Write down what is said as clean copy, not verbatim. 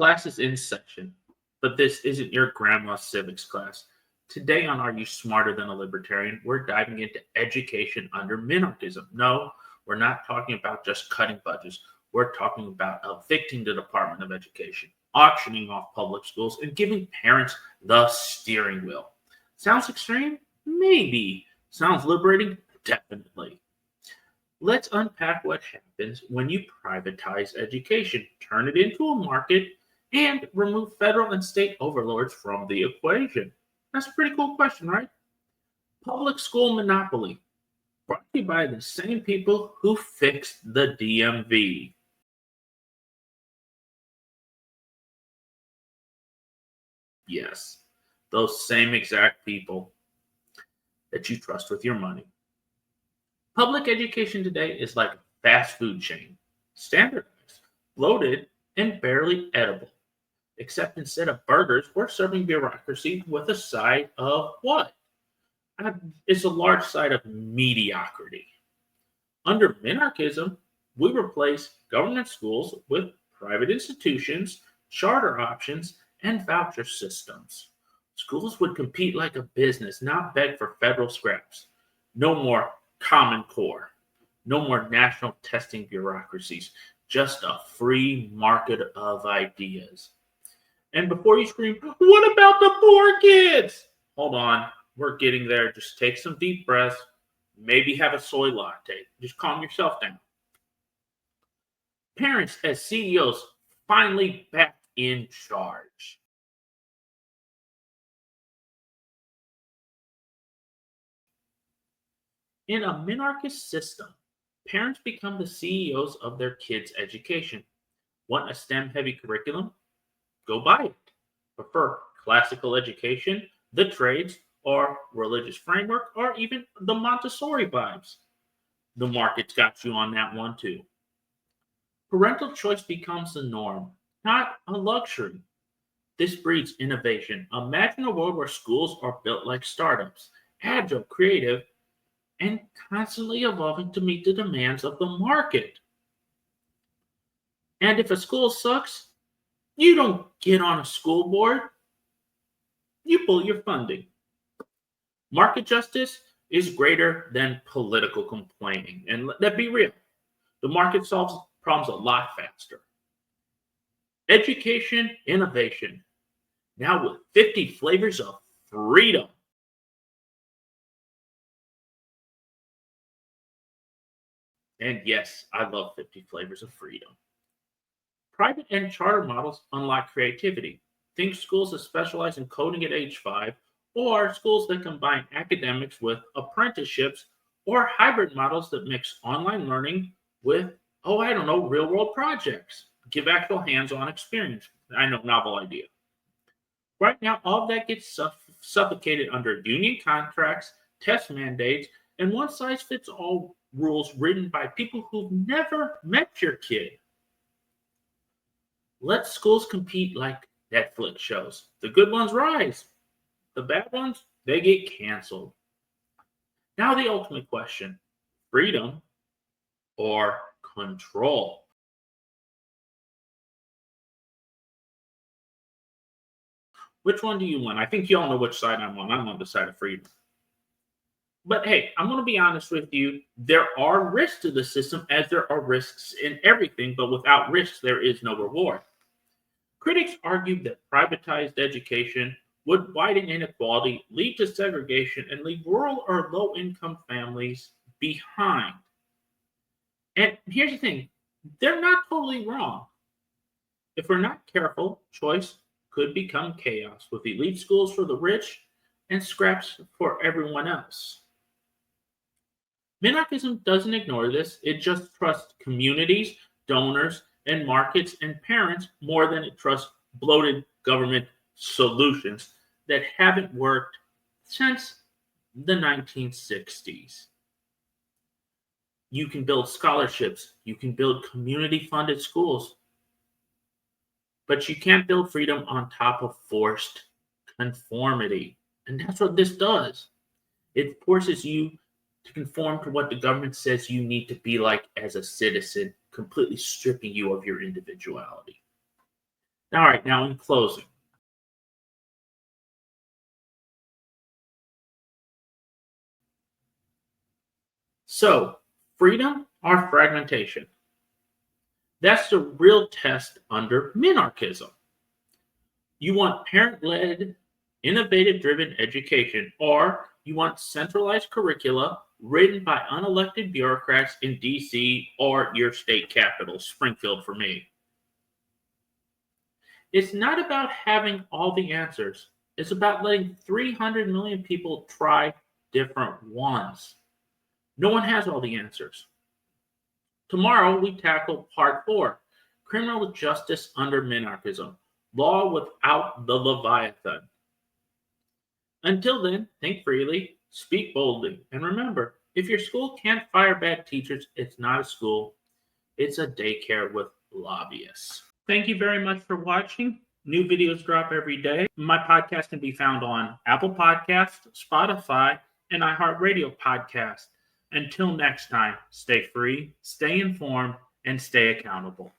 Class is in session, but this isn't your grandma's civics class. Today on Are You Smarter Than a Libertarian, we're diving into education under Minarchism. No, we're not talking about just cutting budgets. We're talking about evicting the Department of Education, auctioning off public schools, and giving parents the steering wheel. Sounds extreme? Maybe. Sounds liberating? Definitely. Let's unpack what happens when you privatize education, turn it into a market, and remove federal and state overlords from the equation. That's a pretty cool question, right? Public school monopoly, brought to you by the same people who fixed the DMV. Yes, those same exact people that you trust with your money. Public education today is like a fast food chain, standardized, bloated, and barely edible. Except instead of burgers, we're serving bureaucracy with a side of what? It's a large side of mediocrity. Under minarchism, we replace government schools with private institutions, charter options, and voucher systems. Schools would compete like a business, not beg for federal scraps. No more Common Core. No more national testing bureaucracies. Just a free market of ideas. And before you scream, what about the poor kids? Hold on, we're getting there. Just take some deep breaths. Maybe have a soy latte. Just calm yourself down. Parents as CEOs finally back in charge. In a minarchist system, parents become the CEOs of their kids' education. Want a STEM-heavy curriculum? Go buy it. Prefer classical education, the trades, or religious framework, or even the Montessori vibes? The market's got you on that one too. Parental choice becomes the norm, not a luxury. This breeds innovation. Imagine a world where schools are built like startups, agile, creative, and constantly evolving to meet the demands of the market. And if a school sucks, you don't get on a school board, you pull your funding. Market justice is greater than political complaining. And let's be real, the market solves problems a lot faster. Education, innovation, now with 50 flavors of freedom. And yes, I love 50 flavors of freedom. Private and charter models unlock creativity. Think schools that specialize in coding at age 5, or schools that combine academics with apprenticeships, or hybrid models that mix online learning with, real world projects. Give actual hands on experience. I know, novel idea. Right now, all of that gets suffocated under union contracts, test mandates, and one size fits all rules written by people who've never met your kid. Let schools compete like Netflix shows. The good ones rise. The bad ones, they get canceled. Now the ultimate question, freedom or control? Which one do you want? I think you all know which side I'm on. I'm on the side of freedom. But hey, I'm going to be honest with you. There are risks to the system, as there are risks in everything, but without risks, there is no reward. Critics argued that privatized education would widen inequality, lead to segregation, and leave rural or low-income families behind. And here's the thing, they're not totally wrong. If we're not careful, choice could become chaos, with elite schools for the rich and scraps for everyone else. Minarchism doesn't ignore this. It just trusts communities, donors, and markets and parents more than it trusts bloated government solutions that haven't worked since the 1960s. You can build scholarships. You can build community-funded schools. But you can't build freedom on top of forced conformity. And that's what this does. It forces you to conform to what the government says you need to be like as a citizen, completely stripping you of your individuality. All right, now in closing. So, freedom or fragmentation? That's the real test under Minarchism. You want parent-led, innovative-driven education, or you want centralized curricula written by unelected bureaucrats in DC or your state capital, Springfield for me. It's not about having all the answers. It's about letting 300 million people try different ones. No one has all the answers. Tomorrow, we tackle part 4, criminal justice under Minarchism, law without the Leviathan. Until then, think freely, speak boldly, and remember, if your school can't fire bad teachers, it's not a school, it's a daycare with lobbyists. Thank you very much for watching. New videos drop every day. My podcast can be found on Apple Podcasts, Spotify, and iHeart Radio Podcast. Until next time, stay free, stay informed, and stay accountable.